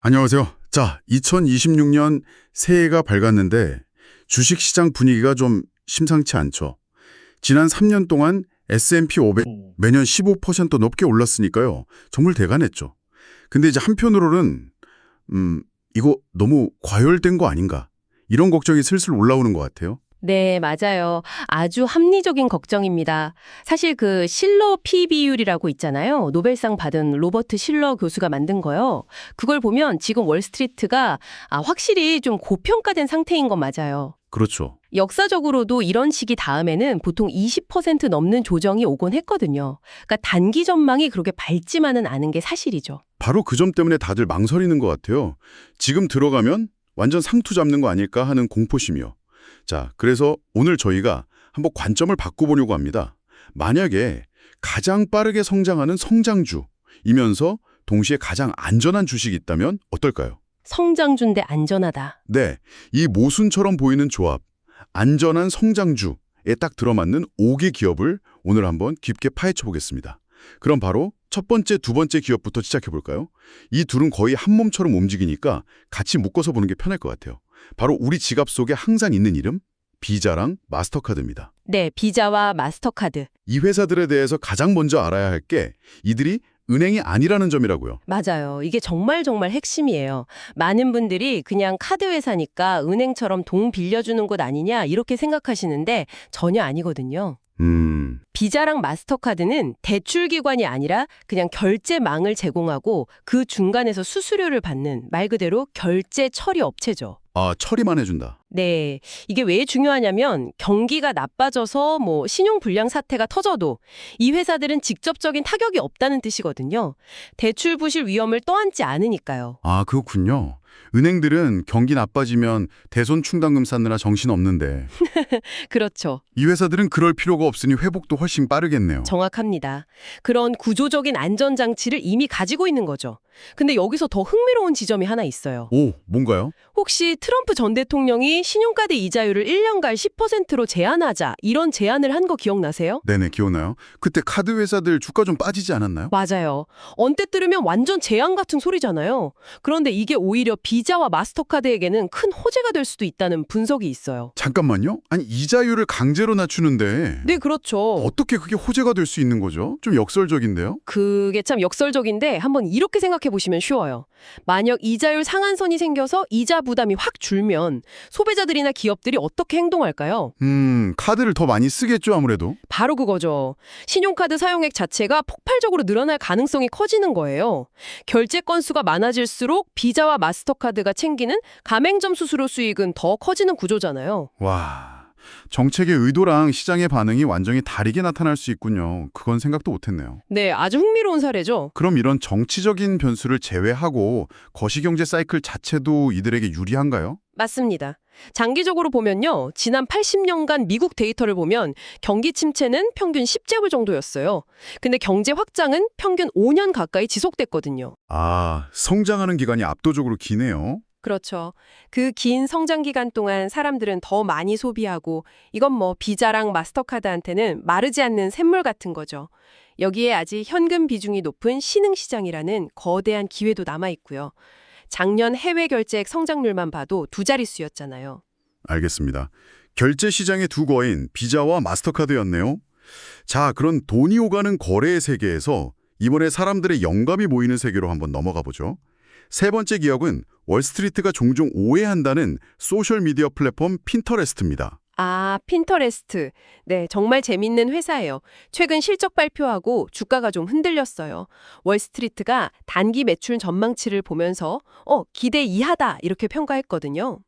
안녕하세요. 자, 2026년 새해가 밝았는데 주식시장 분위기가 좀 심상치 않죠. 지난 3년 동안 S&P 500 매년 15% 넘게 올랐으니까요. 정말 대단했죠. 근데 이제 한편으로는 이거 너무 과열된 거 아닌가? 이런 걱정이 슬슬 올라오는 것 같아요. 네, 맞아요. 아주 합리적인 걱정입니다. 사실 그 실러 P 비율이라고 있잖아요. 노벨상 받은 로버트 실러 교수가 만든 거요. 그걸 보면 지금 월스트리트가 확실히 좀 고평가된 상태인 건 맞아요. 그렇죠. 역사적으로도 이런 시기 다음에는 보통 20% 넘는 조정이 오곤 했거든요. 그러니까 단기 전망이 그렇게 밝지만은 않은 게 사실이죠. 바로 그 점 때문에 다들 망설이는 것 같아요. 지금 들어가면 완전 상투 잡는 거 아닐까 하는 공포심이요. 자, 그래서 오늘 저희가 한번 관점을 바꿔보려고 합니다. 만약에 가장 빠르게 성장하는 성장주이면서 동시에 가장 안전한 주식이 있다면 어떨까요? 성장주인데 안전하다. 네, 이 모순처럼 보이는 조합, 안전한 성장주에 딱 들어맞는 5개 기업을 오늘 한번 깊게 파헤쳐 보겠습니다. 그럼 바로 첫 번째, 두 번째 기업부터 시작해 볼까요? 이 둘은 거의 한 몸처럼 움직이니까 같이 묶어서 보는 게 편할 것 같아요. 바로 우리 지갑 속에 항상 있는 이름, 비자랑 마스터카드입니다. 네, 비자와 마스터카드. 이 회사들에 대해서 가장 먼저 알아야 할 게 이들이 은행이 아니라는 점이라고요. 맞아요. 이게 정말 핵심이에요. 많은 분들이 그냥 카드 회사니까 은행처럼 돈 빌려주는 곳 아니냐 이렇게 생각하시는데 전혀 아니거든요. 비자랑 마스터카드는 대출기관이 아니라 그냥 결제망을 제공하고 그 중간에서 수수료를 받는 말 그대로 결제 처리 업체죠. 아, 처리만 해준다. 네. 이게 왜 중요하냐면 경기가 나빠져서 신용 불량 사태가 터져도 이 회사들은 직접적인 타격이 없다는 뜻이거든요. 대출 부실 위험을 떠안지 않으니까요. 아, 그렇군요. 은행들은 경기 나빠지면 대손 충당금 쌓느라 정신없는데 그렇죠. 이 회사들은 그럴 필요가 없으니 회복도 훨씬 빠르겠네요. 정확합니다. 그런 구조적인 안전장치를 이미 가지고 있는 거죠. 근데 여기서 더 흥미로운 지점이 하나 있어요. 오, 뭔가요? 혹시 트럼프 전 대통령이 신용카드 이자율을 1년간 10%로 제한하자 이런 제안을 한 거 기억나세요? 네네, 기억나요? 그때 카드 회사들 주가 좀 빠지지 않았나요? 맞아요. 언뜻 들으면 완전 재앙 같은 소리잖아요. 그런데 이게 오히려 비자와 마스터카드에게는 큰 호재가 될 수도 있다는 분석이 있어요. 잠깐만요. 아니, 이자율을 강제로 낮추는데 네, 그렇죠. 어떻게 그게 호재가 될 수 있는 거죠? 좀 역설적인데요? 그게 참 역설적인데 한번 이렇게 생각해 보시면 쉬워요. 만약 이자율 상한선이 생겨서 이자 부담이 확 줄면 소비자들이나 기업들이 어떻게 행동할까요? 카드를 더 많이 쓰겠죠, 아무래도. 바로 그거죠. 신용카드 사용액 자체가 폭발적으로 늘어날 가능성이 커지는 거예요. 결제 건수가 많아질수록 비자와 마스터카드가 챙기는 가맹점 수수료 수익은 더 커지는 구조잖아요. 와, 정책의 의도랑 시장의 반응이 완전히 다르게 나타날 수 있군요. 그건 생각도 못했네요. 네, 아주 흥미로운 사례죠. 그럼 이런 정치적인 변수를 제외하고 거시경제 사이클 자체도 이들에게 유리한가요? 맞습니다. 장기적으로 보면요. 지난 80년간 미국 데이터를 보면 경기 침체는 평균 10재블 정도였어요. 근데 경제 확장은 평균 5년 가까이 지속됐거든요. 아, 성장하는 기간이 압도적으로 기네요. 그렇죠. 그 긴 성장 기간 동안 사람들은 더 많이 소비하고 이건 비자랑 마스터카드한테는 마르지 않는 샘물 같은 거죠. 여기에 아직 현금 비중이 높은 신흥시장이라는 거대한 기회도 남아있고요. 작년 해외 결제액 성장률만 봐도 두 자릿수였잖아요. 알겠습니다. 결제 시장의 두 거인 비자와 마스터카드였네요. 자, 그런 돈이 오가는 거래의 세계에서 이번에 사람들의 영감이 모이는 세계로 한번 넘어가 보죠. 세 번째 기업은 월스트리트가 종종 오해한다는 소셜미디어 플랫폼 핀터레스트입니다. 아, 핀터레스트. 네, 정말 재밌는 회사예요. 최근 실적 발표하고 주가가 좀 흔들렸어요. 월스트리트가 단기 매출 전망치를 보면서 기대 이하다 이렇게 평가했거든요.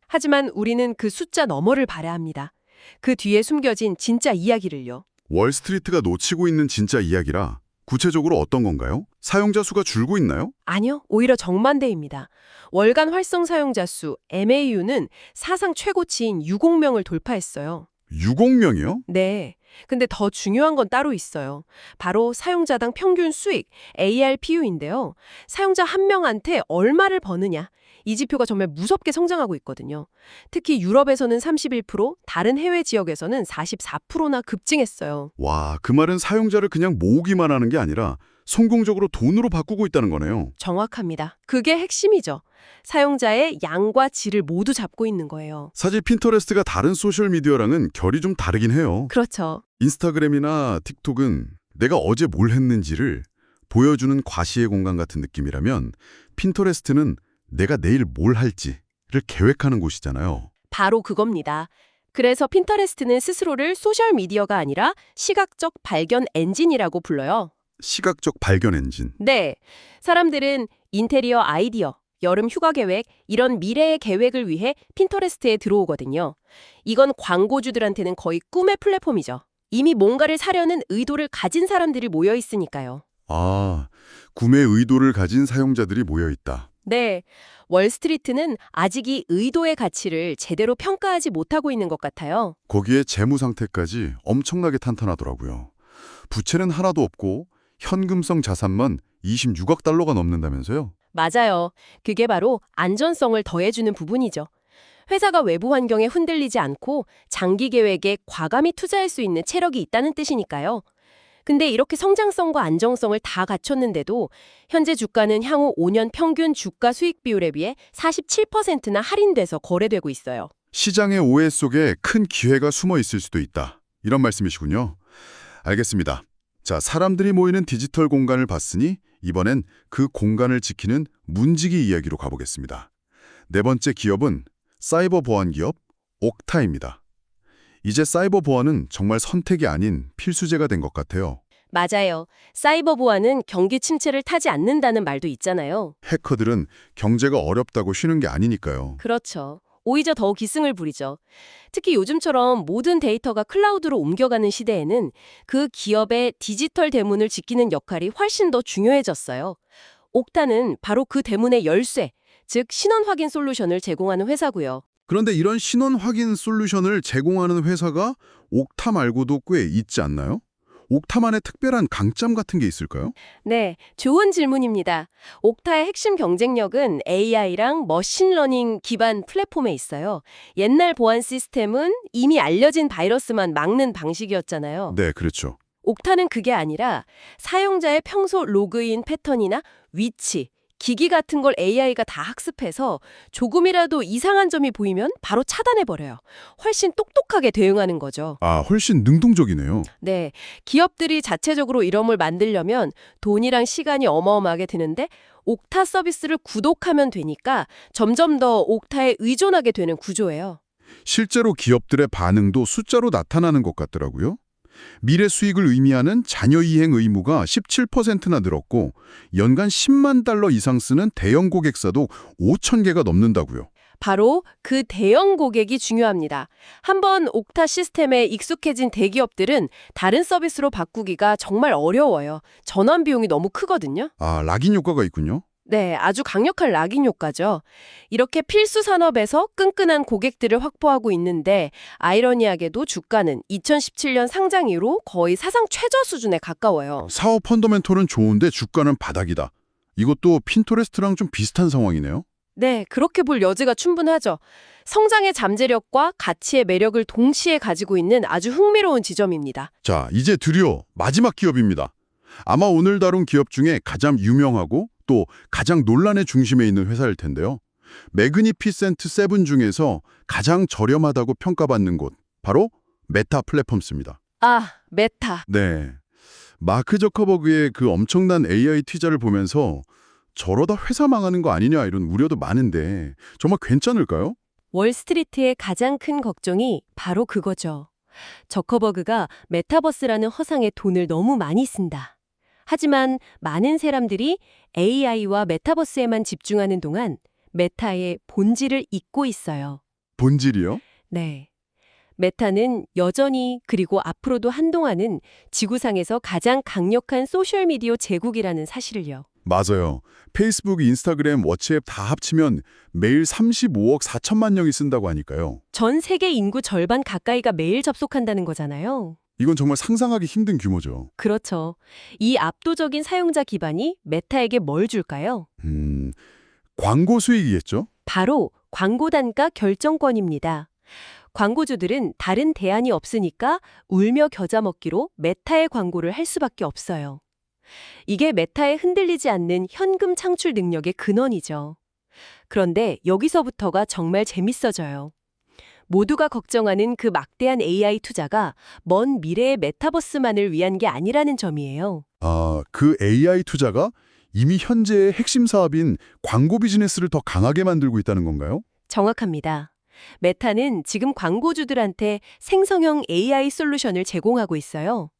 하지만 우리는 그 숫자 너머를 봐야 합니다. 그 뒤에 숨겨진 진짜 이야기를요. 월스트리트가 놓치고 있는 진짜 이야기라 구체적으로 어떤 건가요? 사용자 수가 줄고 있나요? 아니요, 오히려 정반대입니다. 월간 활성 사용자 수 MAU는 사상 최고치인 6억명을 돌파했어요. 6억 명이요? 네. 근데 더 중요한 건 따로 있어요. 바로 사용자당 평균 수익, ARPU인데요. 사용자 한 명한테 얼마를 버느냐. 이 지표가 정말 무섭게 성장하고 있거든요. 특히 유럽에서는 31%, 다른 해외 지역에서는 44%나 급증했어요. 와, 그 말은 사용자를 그냥 모으기만 하는 게 아니라 성공적으로 돈으로 바꾸고 있다는 거네요. 정확합니다. 그게 핵심이죠. 사용자의 양과 질을 모두 잡고 있는 거예요. 사실 핀터레스트가 다른 소셜미디어랑은 결이 좀 다르긴 해요. 그렇죠. 인스타그램이나 틱톡은 내가 어제 뭘 했는지를 보여주는 과시의 공간 같은 느낌이라면 핀터레스트는 내가 내일 뭘 할지를 계획하는 곳이잖아요. 바로 그겁니다. 그래서 핀터레스트는 스스로를 소셜미디어가 아니라 시각적 발견 엔진이라고 불러요. 시각적 발견 엔진. 네. 사람들은 인테리어 아이디어, 여름 휴가 계획, 이런 미래의 계획을 위해 핀터레스트에 들어오거든요. 이건 광고주들한테는 거의 꿈의 플랫폼이죠. 이미 뭔가를 사려는 의도를 가진 사람들이 모여 있으니까요. 아, 구매 의도를 가진 사용자들이 모여 있다. 네. 월스트리트는 아직 이 의도의 가치를 제대로 평가하지 못하고 있는 것 같아요. 거기에 재무 상태까지 엄청나게 탄탄하더라고요. 부채는 하나도 없고 현금성 자산만 26억 달러가 넘는다면서요? 맞아요. 그게 바로 안전성을 더해주는 부분이죠. 회사가 외부 환경에 흔들리지 않고 장기 계획에 과감히 투자할 수 있는 체력이 있다는 뜻이니까요. 근데 이렇게 성장성과 안정성을 다 갖췄는데도 현재 주가는 향후 5년 평균 주가 수익 비율에 비해 47%나 할인돼서 거래되고 있어요. 시장의 오해 속에 큰 기회가 숨어 있을 수도 있다. 이런 말씀이시군요. 알겠습니다. 자, 사람들이 모이는 디지털 공간을 봤으니 이번엔 그 공간을 지키는 문지기 이야기로 가보겠습니다. 네 번째 기업은 사이버 보안 기업 옥타입니다. 이제 사이버 보안은 정말 선택이 아닌 필수제가 된 것 같아요. 맞아요. 사이버 보안은 경기 침체를 타지 않는다는 말도 있잖아요. 해커들은 경제가 어렵다고 쉬는 게 아니니까요. 그렇죠. 오히려 더 기승을 부리죠. 특히 요즘처럼 모든 데이터가 클라우드로 옮겨가는 시대에는 그 기업의 디지털 대문을 지키는 역할이 훨씬 더 중요해졌어요. 옥타는 바로 그 대문의 열쇠, 즉 신원 확인 솔루션을 제공하는 회사고요. 그런데 이런 신원 확인 솔루션을 제공하는 회사가 옥타 말고도 꽤 있지 않나요? 옥타만의 특별한 강점 같은 게 있을까요? 네, 좋은 질문입니다. 옥타의 핵심 경쟁력은 AI랑 머신러닝 기반 플랫폼에 있어요. 옛날 보안 시스템은 이미 알려진 바이러스만 막는 방식이었잖아요. 네, 그렇죠. 옥타는 그게 아니라 사용자의 평소 로그인 패턴이나 위치, 기기 같은 걸 AI가 다 학습해서 조금이라도 이상한 점이 보이면 바로 차단해버려요. 훨씬 똑똑하게 대응하는 거죠. 아, 훨씬 능동적이네요. 네, 기업들이 자체적으로 이런 걸 만들려면 돈이랑 시간이 어마어마하게 드는데 옥타 서비스를 구독하면 되니까 점점 더 옥타에 의존하게 되는 구조예요. 실제로 기업들의 반응도 숫자로 나타나는 것 같더라고요. 미래 수익을 의미하는 자녀 이행 의무가 17%나 늘었고 연간 10만 달러 이상 쓰는 대형 고객사도 5천 개가 넘는다고요. 바로 그 대형 고객이 중요합니다. 한번 옥타 시스템에 익숙해진 대기업들은 다른 서비스로 바꾸기가 정말 어려워요. 전환 비용이 너무 크거든요. 아, 락인 효과가 있군요. 네, 아주 강력한 락인 효과죠. 이렇게 필수 산업에서 끈끈한 고객들을 확보하고 있는데 아이러니하게도 주가는 2017년 상장 이후로 거의 사상 최저 수준에 가까워요. 사업 펀더멘털은 좋은데 주가는 바닥이다. 이것도 핀터레스트랑 좀 비슷한 상황이네요. 네, 그렇게 볼 여지가 충분하죠. 성장의 잠재력과 가치의 매력을 동시에 가지고 있는 아주 흥미로운 지점입니다. 자, 이제 드디어 마지막 기업입니다. 아마 오늘 다룬 기업 중에 가장 유명하고 또 가장 논란의 중심에 있는 회사일 텐데요. 매그니피센트 세븐 중에서 가장 저렴하다고 평가받는 곳, 바로 메타 플랫폼스입니다. 아, 메타. 네, 마크 저커버그의 그 엄청난 AI 투자를 보면서 저러다 회사 망하는 거 아니냐 이런 우려도 많은데 정말 괜찮을까요? 월스트리트의 가장 큰 걱정이 바로 그거죠. 저커버그가 메타버스라는 허상에 돈을 너무 많이 쓴다. 하지만 많은 사람들이 AI와 메타버스에만 집중하는 동안 메타의 본질을 잊고 있어요. 본질이요? 네. 메타는 여전히 그리고 앞으로도 한동안은 지구상에서 가장 강력한 소셜미디어 제국이라는 사실을요. 맞아요. 페이스북, 인스타그램, 워치앱 다 합치면 매일 35억 4천만 명이 쓴다고 하니까요. 전 세계 인구 절반 가까이가 매일 접속한다는 거잖아요. 이건 정말 상상하기 힘든 규모죠. 그렇죠. 이 압도적인 사용자 기반이 메타에게 뭘 줄까요? 광고 수익이겠죠? 바로 광고 단가 결정권입니다. 광고주들은 다른 대안이 없으니까 울며 겨자 먹기로 메타의 광고를 할 수밖에 없어요. 이게 메타의 흔들리지 않는 현금 창출 능력의 근원이죠. 그런데 여기서부터가 정말 재밌어져요. 모두가 걱정하는 그 막대한 AI 투자가 먼 미래의 메타버스만을 위한 게 아니라는 점이에요. 아, 그 AI 투자가 이미 현재의 핵심 사업인 광고 비즈니스를 더 강하게 만들고 있다는 건가요? 정확합니다. 메타는 지금 광고주들한테 생성형 AI 솔루션을 제공하고 있어요.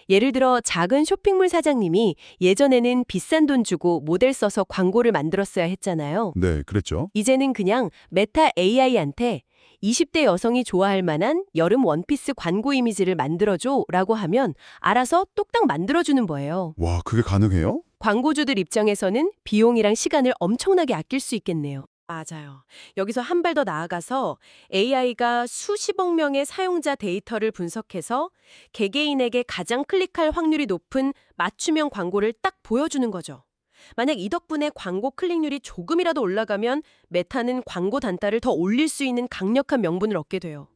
예를 들어 작은 쇼핑몰 사장님이 예전에는 비싼 돈 주고 모델 써서 광고를 만들었어야 했잖아요. 네, 그랬죠. 이제는 그냥 메타 AI한테 20대 여성이 좋아할 만한 여름 원피스 광고 이미지를 만들어줘 라고 하면 알아서 뚝딱 만들어주는 거예요. 와, 그게 가능해요? 광고주들 입장에서는 비용이랑 시간을 엄청나게 아낄 수 있겠네요. 맞아요. 여기서 한 발 더 나아가서 AI가 수십억 명의 사용자 데이터를 분석해서 개개인에게 가장 클릭할 확률이 높은 맞춤형 광고를 딱 보여주는 거죠. 만약 이 덕분에 광고 클릭률이 조금이라도 올라가면 메타는 광고 단가를 더 올릴 수 있는 강력한 명분을 얻게 돼요.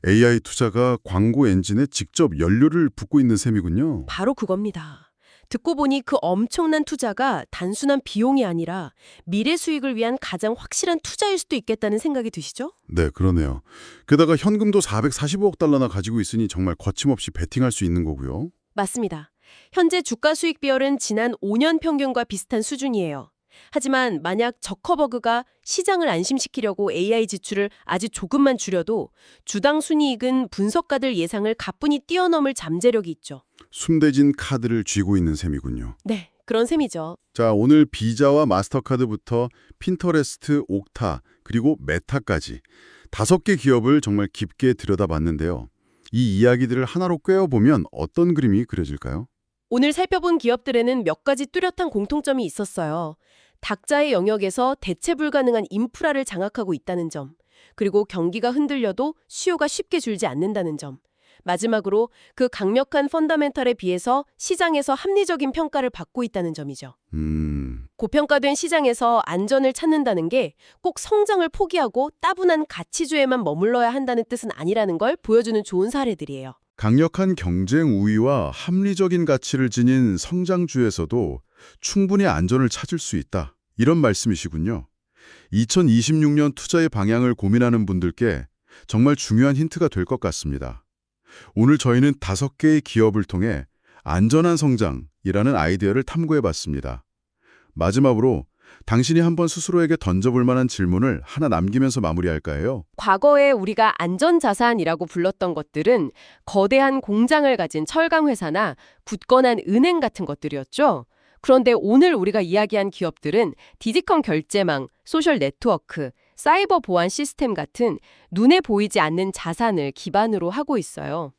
AI 투자가 광고 엔진에 직접 연료를 붓고 있는 셈이군요. 바로 그겁니다. 듣고 보니 그 엄청난 투자가 단순한 비용이 아니라 미래 수익을 위한 가장 확실한 투자일 수도 있겠다는 생각이 드시죠? 네, 그러네요. 게다가 현금도 445억 달러나 가지고 있으니 정말 거침없이 베팅할 수 있는 거고요. 맞습니다. 현재 주가 수익 비율은 지난 5년 평균과 비슷한 수준이에요. 하지만 만약 저커버그가 시장을 안심시키려고 AI 지출을 아주 조금만 줄여도 주당 순이익은 분석가들 예상을 가뿐히 뛰어넘을 잠재력이 있죠. 숨대진 카드를 쥐고 있는 셈이군요. 네, 그런 셈이죠. 자, 오늘 비자와 마스터카드부터 핀터레스트, 옥타, 그리고 메타까지 5개 기업을 정말 깊게 들여다봤는데요. 이 이야기들을 하나로 꿰어보면 어떤 그림이 그려질까요? 오늘 살펴본 기업들에는 몇 가지 뚜렷한 공통점이 있었어요. 각자의 영역에서 대체 불가능한 인프라를 장악하고 있다는 점, 그리고 경기가 흔들려도 수요가 쉽게 줄지 않는다는 점, 마지막으로 그 강력한 펀더멘털에 비해서 시장에서 합리적인 평가를 받고 있다는 점이죠. 고평가된 시장에서 안전을 찾는다는 게 꼭 성장을 포기하고 따분한 가치주에만 머물러야 한다는 뜻은 아니라는 걸 보여주는 좋은 사례들이에요. 강력한 경쟁 우위와 합리적인 가치를 지닌 성장주에서도 충분히 안전을 찾을 수 있다. 이런 말씀이시군요. 2026년 투자의 방향을 고민하는 분들께 정말 중요한 힌트가 될 것 같습니다. 오늘 저희는 5개의 기업을 통해 안전한 성장이라는 아이디어를 탐구해봤습니다. 마지막으로 당신이 한번 스스로에게 던져볼 만한 질문을 하나 남기면서 마무리할까 해요. 과거에 우리가 안전자산이라고 불렀던 것들은 거대한 공장을 가진 철강회사나 굳건한 은행 같은 것들이었죠. 그런데 오늘 우리가 이야기한 기업들은 디지털 결제망, 소셜 네트워크, 사이버 보안 시스템 같은 눈에 보이지 않는 자산을 기반으로 하고 있어요.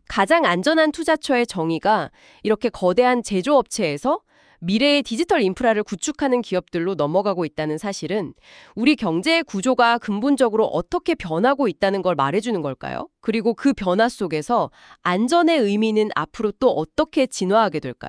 가장 안전한 투자처의 정의가 이렇게 거대한 제조업체에서 미래의 디지털 인프라를 구축하는 기업들로 넘어가고 있다는 사실은 우리 경제의 구조가 근본적으로 어떻게 변하고 있다는 걸 말해주는 걸까요? 그리고 그 변화 속에서 안전의 의미는 앞으로 또 어떻게 진화하게 될까요?